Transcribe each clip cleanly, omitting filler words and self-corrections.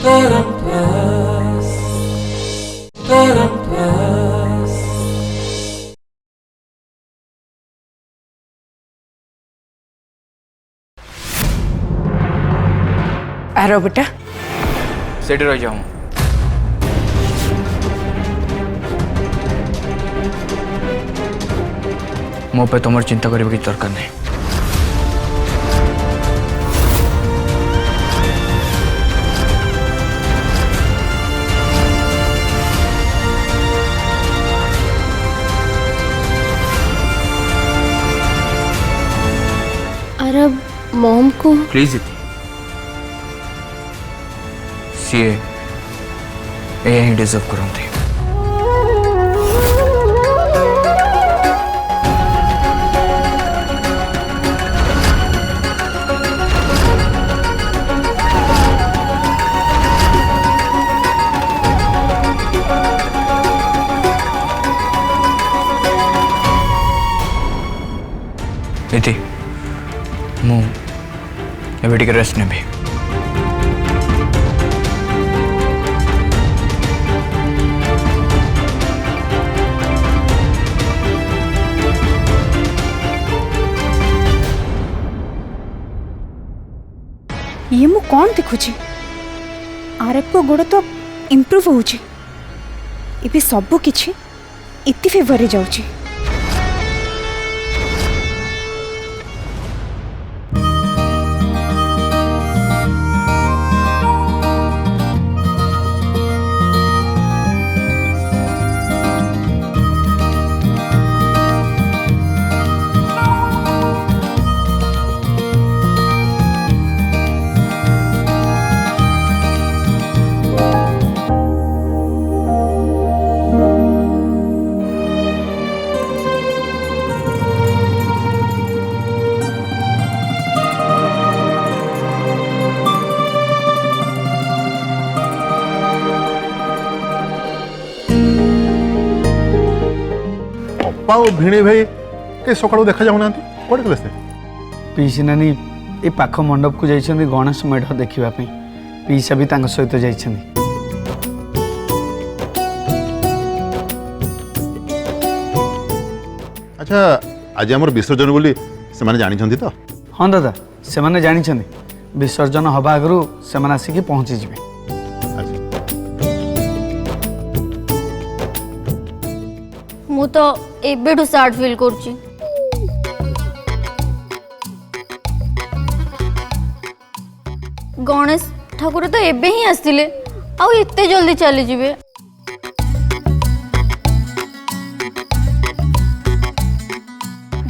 आरो बेटा सेठी रही जाऊँ मो पे तुम चिंता करने की दरकार नहीं। अरब मॉम को प्लीज सीए ही डिजर्व करते। इति मु एबे टिके रेस्ट नेबे। ये मु कौन देखुची आरएफ को गोड़ तो इम्प्रूव होउची इबे सब किछि इति फेवर रे जाउची। पाओ भिणे भाई के सकाळू देखा जाऊ नांती कोड गले से पीसी नानी ए पाख मंडप को जाइछन्ती गणेश मेढ देखिबा पई पीसा भी तांग सहित जाइछन्ती। अच्छा आज हमर विसर्जन बोली से माने जानि छन्ती तो हाँ दादा से माने जानि छन्ती विसर्जन हवा आगु से माने आसिक पहुंची जिवे। मु तो एबेठू सैड फील करची। गणेश ठाकुर तो एबे ही आसिले आउ एते जल्दी चली जिवे।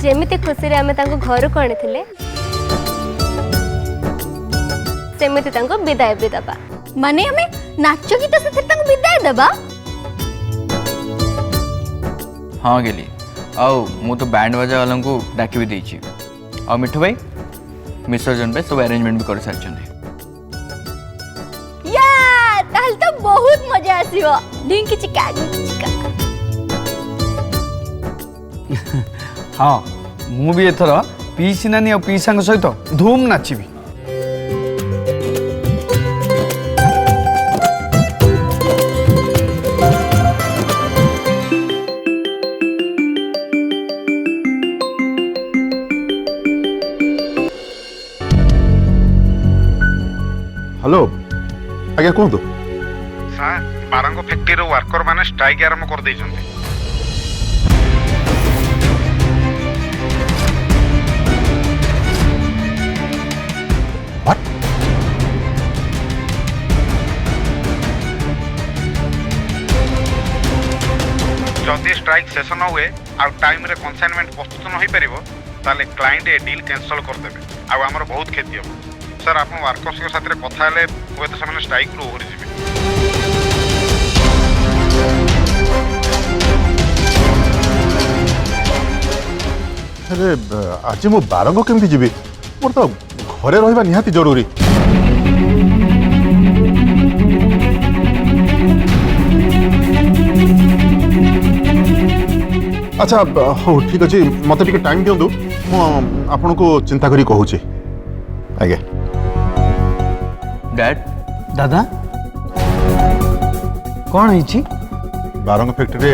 जेमिति खुशी रे आमे तांको घर को आनिथिले सेमिति तांको विदाय भी दबा माने हमें नाच गीत से तांको विदाय दबा। हाँ गेली आउ मु तो बैंड बाजा वाला को डाकी भी देछि आ मिठू भाई विसर्जन पे सब अरेंजमेंट भी कर सारछन्ते। या ताल तो बहुत मजा आसीबो ढिंकी चिका ढिंकी चिका। हाँ मु भी एथर पीसी नानी और पीसा सहित धूम नाचिबी। हेलो आज्ञा कहतु सर बारंग फैक्ट्री वर्कर माने स्ट्राइक आरंभ कर देइछन्ते। जदि स्ट्राइक शेष न हुए आ टाइम रे कन्साइनमेंट प्रस्तुत न होई परिबो ताले क्लाइंट ए डील कैंसल कर देबे आ हमर बहुत क्षति हो। सर आप वर्कर्स के साथ कथा हेले हुए तो से स्ट्राइक रू ओहरी जिवे। अरे आज मु बारंग केमती जीवी मोर तो घरे रहिबा निहाती जरूरी। अच्छा हो ठीक अच्छे मत टे टाइम दिंतु आपन को चिंता करी कहूँ। आज्ञा डैड दादा କ'ଣ ହେଇଛି? बारंग फैक्ट्री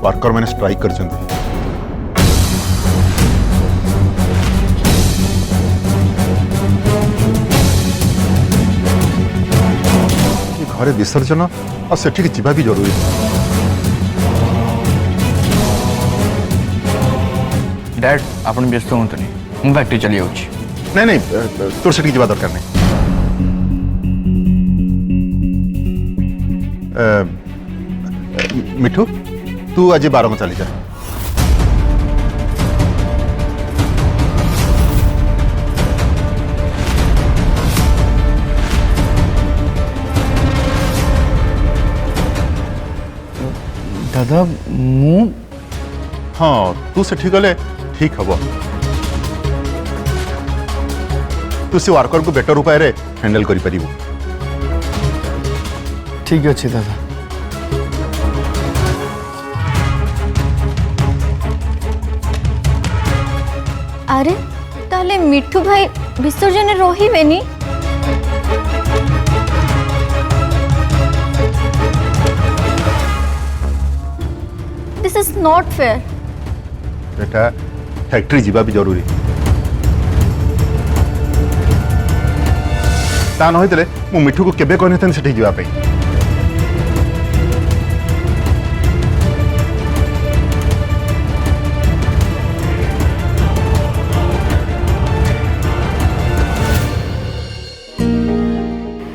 वर्कर मैंने स्ट्राइक कर घरे विसर्जन और सेठी जीवा भी जरूरी। डैड आप व्यस्त हूँ मुझे फैक्ट्री चली जाऊँ। नहीं नहीं तोर सेठी जीवा दरकार नहीं। मिठू तू आज बारंग चली जा। दादा मु हाँ तू सेठी गले ठीक हम। तू से वर्कर को बेटर उपाय रे हैंडल करि परिबो। ठीक अच्छे दादा। अरे ताले मिठू भाई विसर्जन रहिबेनी? This is not fair. बेटा फैक्ट्री जीवा भी जरूरी। ता न होइतले मु मिठू को केबे कहने थन सेठी जीवा पे।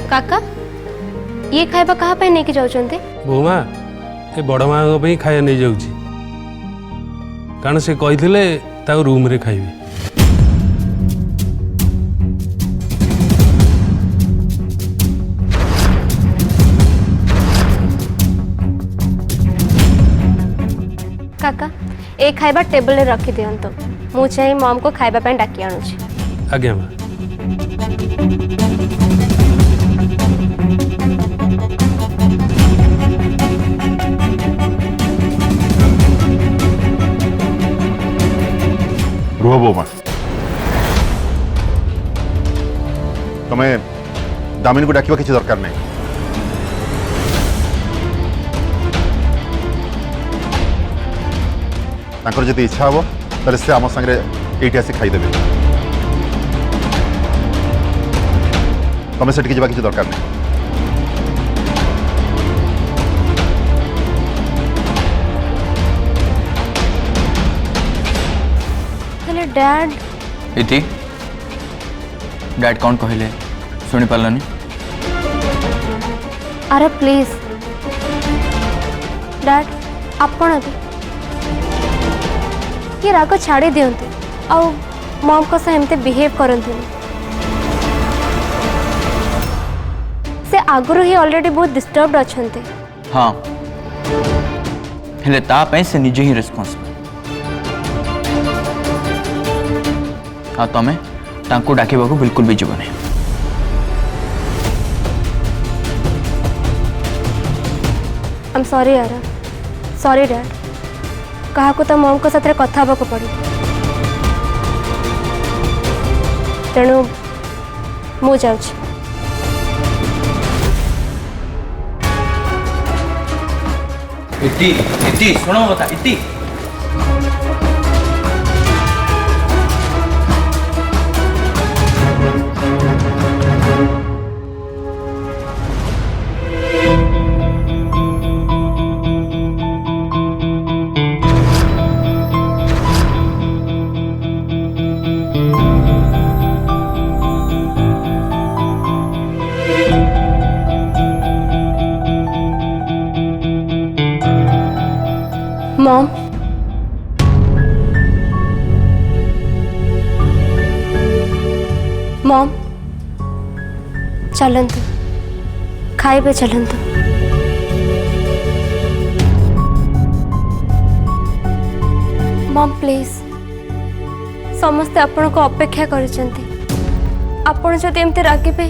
काका ये खाइबा कहा पे नहीं जाउछन्ते? बोमा ए बड़ माँ खाया नहीं जाऊँगी कारण से कही रूम रे खाइबे। काका ए खाइबा टेबल रे रखी दियंतो मु चाहे मॉम को खाइबा पे डाकी आनुछि। आज्ञा माँ। रुह बोमा तुम्हें दामिनी को डाकिबा किसी दरकार नहीं। तांकर जदि इच्छा हम ताले से आम संगे ये आसी खाईदेवे। तुम्हें से जावा किसी दरकार नहीं। डैड इति डैड कौन कहले सुनी पारलनी? अरे प्लीज डैड आपण भी ये राग छाड़ी दियंतु आउ मॉम को से एमते बिहेव करंतु। से आगुरु ही ऑलरेडी बहुत डिस्टर्ब्ड अछंते। हाँ हेले ता पे से निजे ही रिस्पांसिबल। हाँ तमें तांको डाकिबा को बिल्कुल भी जीवन है। आई एम सॉरी यार सॉरी डैड कहा को तो मॉम को साथ कथा हवा को पड़ी तेणु मु जाउछि। इति इति सुनो बता इति मॉम मॉम चलंतु खाइबे चलंतु। मॉम प्लीज समस्ते आपण को अपेक्षा करिसेंती आपण जदि एमते रागिबे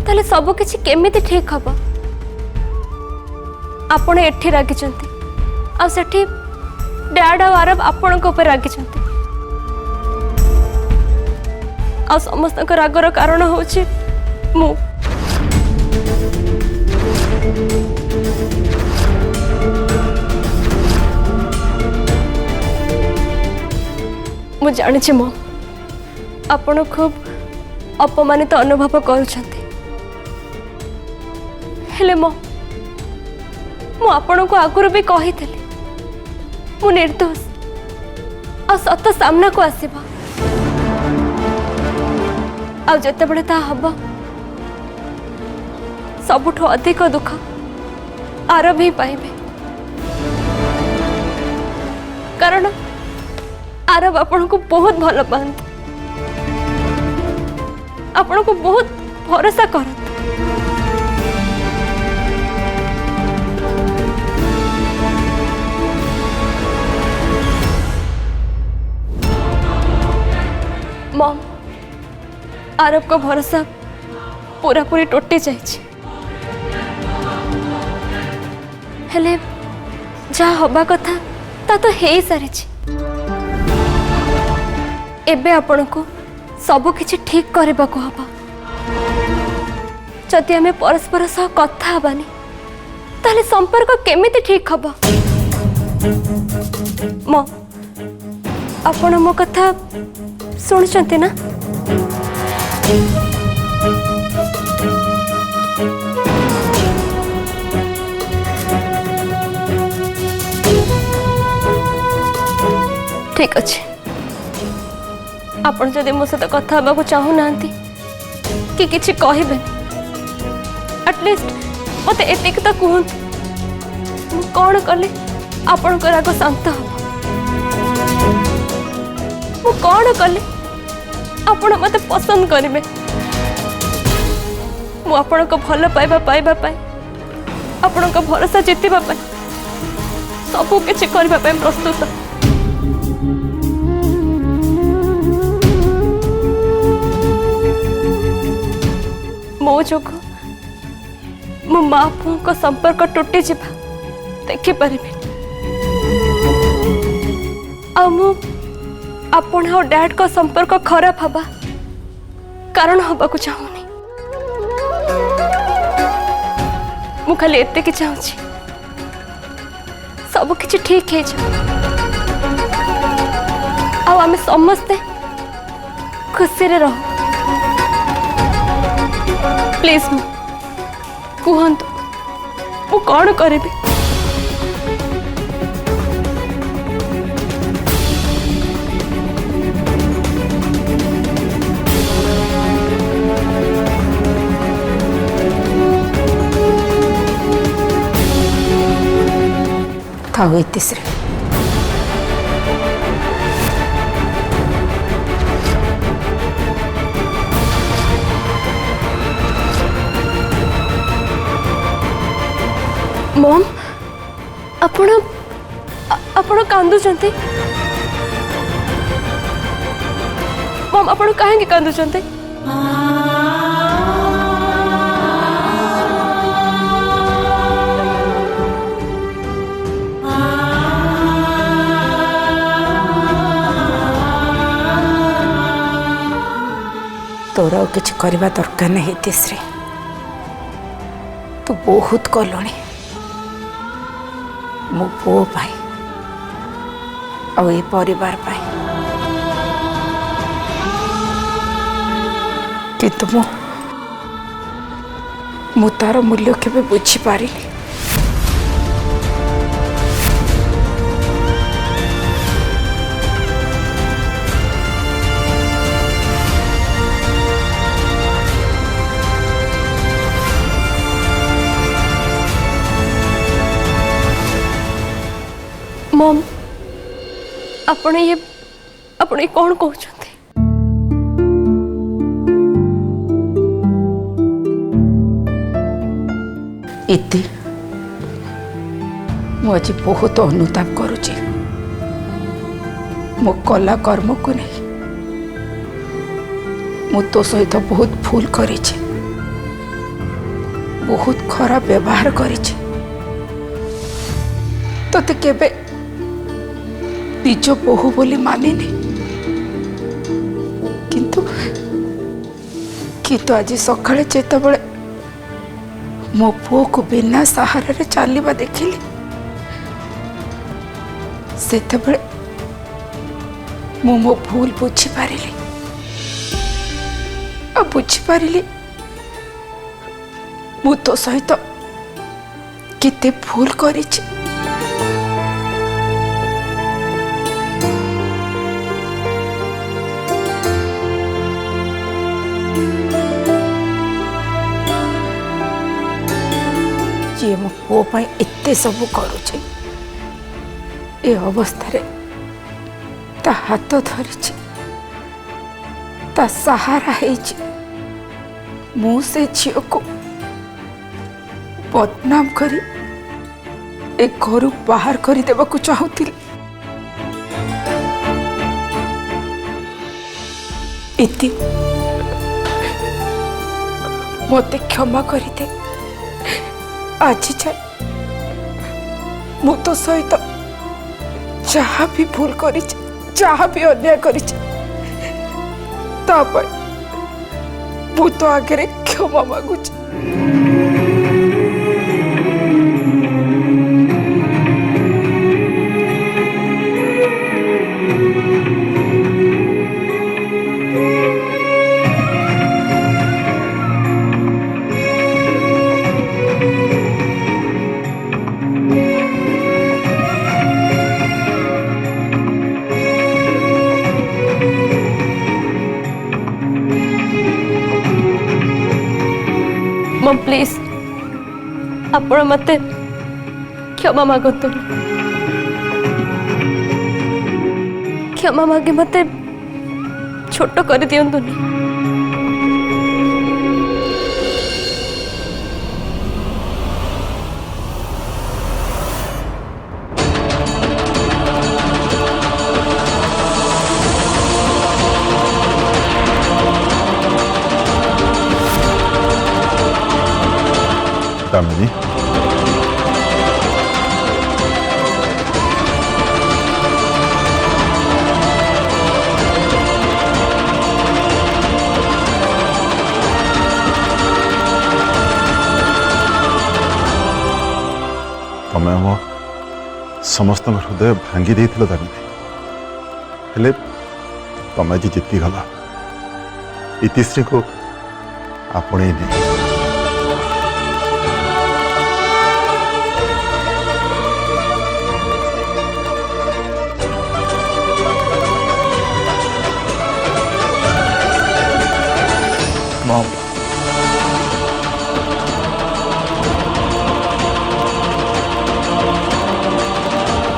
ताले सब किछि केमिति ठीक हबो। आपण एठी रागिचंती आ सेठी डैड और आरब आपण को ऊपर रागिचंती आ समस्त रागर कारण होछि मु। जानी मो आपण खूब अपमानित अनुभव करुछंती हेले मो आपण को आगुरी भी कही मु निर्दोष आ सत सामना को आसीबा आ जते बड़े ता हबो सबुठो अधिक दुख आरब ही पाइबे कारण आरब आपण को बहुत भल पाते आपण को बहुत भरोसा करते मॉम आरब को भरोसा पूरा पूरी टूटी जाइए हेले जहाँ हवा कथा ता तो हे सारी एबे आपण को सब किछि ठीक करबा को हबा जदि आमे परस्पर सह कथा हबानी ताले संपर्क केमिति ठीक हबा मो आपण मो कथा सुनचंती ना ठीक अच्छे आपण जदि मो सहित कथा हबा को चाहू नांती कि किछि कहबे एटलिस्ट मते एतिक तो कहंतु मु कोन कले आपण को राग शांत हो मु कोन कले आपण मते पसंद करिवे मु आपण को भल पाइबा पाई आपण को भरोसा जितिबा पाई सब किछि करबा पाई प्रस्तुत मो जोग मो माँ पुओं को संपर्क टूटी जावा देखी पारि आपण और डैड का संपर्क खराब हवा कारण हवा को चाहूनी मु खाली एते कि चाहूची सब किछि ठीक है आमे समस्ते खुशी रे रहो प्लीज कहतु मु कौन करी था तीसरे मॉम आपण कांदुचंती मॉम आपण काहे कांदुचंती तोर आ किछि करबा दरकार नहीं तीसरे तू बहुत कलुणी मो पो पाई आ परिवार पाई किंतु मु तार मूल्य केबे बुझी पारिनी मॉम आपण ये कौन कहते इति मु आज बहुत अनुताप करुची मो कला कर्म को नहीं मु तो सहित बहुत भूल करिछि बहुत खराब व्यवहार करिछि तोते केबे निज बहु बोली मानिनी किंतु आज सकाळे जेतबळे मो पुओ को बिना सहारा चलवा देखिली ମୁଁ ମୋ ଭୁଲ ବୁଝିପାରିଲି ଆଉ ବୁଝିପାରିଲି ମୁଁ ତୋ ସହିତ କେତେ ଭୁଲ କରିଛି। ଯିଏ ମୋ ପୁଅ ପାଇଁ ଏତେ ସବୁ କରୁଛି ଏ ଅବସ୍ଥାରେ ତା ହାତ ଧରିଛି ତା ସାହାରା ହେଇଛି ମୁଁ ସେ ଝିଅକୁ ବଦନାମ କରି ଏ ଘରୁ ବାହାର କରିଦେବାକୁ ଚାହୁଁଥିଲି। ଇତି ମୋତେ କ୍ଷମା କରିଦେ। ଆଜି ଯାଏ ମୁଁ ତୋ ସହିତ ଯାହା ବି ଭୁଲ କରିଛି ଯାହା ବି ଅନ୍ୟାୟ କରିଛି ତା ପାଇଁ ମୁଁ ତୋ ଆଗରେ କ୍ଷମା ମାଗୁଛି। मम प्लीज आपण मते क्षमा मागतु। क्षमा मागे मते छोट कर दियंतुनी। दामिनी तमें मो समस्त हृदय भांगी देथिल दामिनी हेले तमें जी जीती गला इतिश्री को आपणे नहीं। Mom.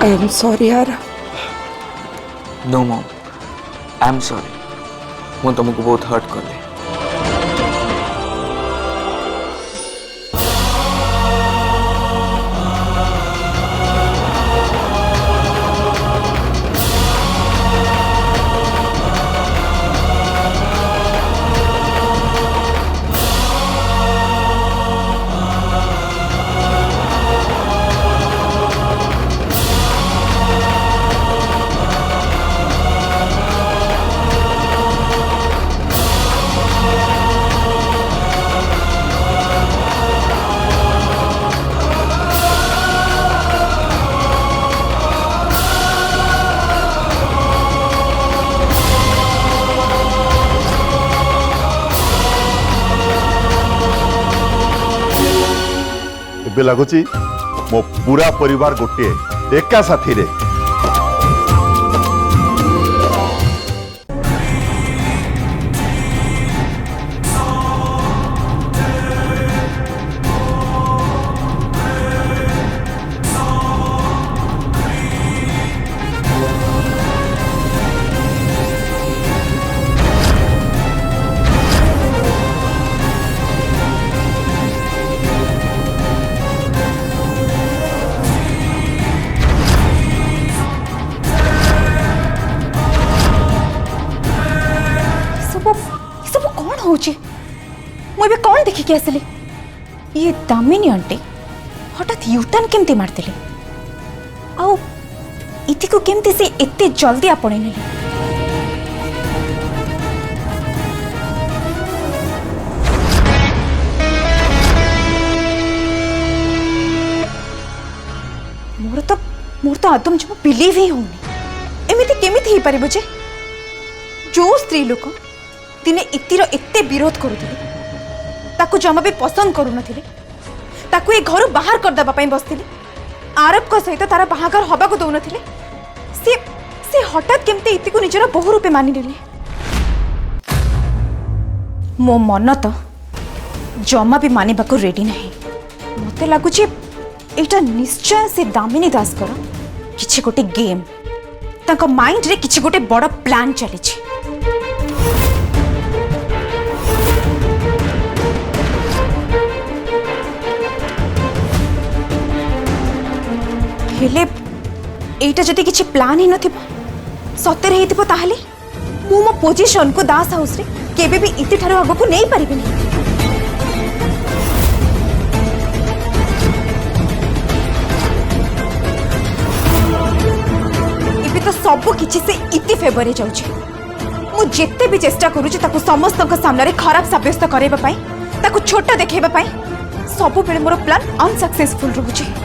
I am sorry यार। No mom, I am sorry. मैं तुमको बहुत हर्ट कर ले। ଏବେ ଲାଗୁଛି ମୋ पूरा परिवार गोटे एका साथी रे। मुझे कौन देखिक आसली ये दामिनी आंटी हठात यूटर्न केमती मारते आउ इति को केमती से एते जल्दी आपणे नेले। मोर तो आदम जो बिलीव ही होनी एमिति केमिति ही परिबो जे जो स्त्री लोक दिने इतिर एते विरोध करुथिले ताकू जमा भी पसंद करूनथिले ताकू ए घर बाहर कर देबा पई बसथिले आरब को सहित तारा बाहागर हबा को दउनथिले से हठात केमते इति को निजरा बहु रूपे मानि नेले मो मन तो जमा भी मानिबा को रेडी नहीं मते लागु जे एटा निश्चय से दामिनी दास कर किछि गोटे गेम तांको माइंड रे किछि गोटे बड़ प्लान चली छी हेले एटा जदि किछि प्लान ही नथिबो सत्य हेतिबो ताहले मु मो पोजीशन को दास हाउस रे केबे भी इति ठारो आगो को नहीं परिबिनी इबे तो सब किछि से इति फेवर जाउछि मु जेते भी चेष्टा करूछि ताको समस्त का सामने रे खराब साब्यस्त करेबा पई ताको छोटा देखेबा पई सब बेले मोर प्लान अनसक्सेसफुल रहउछि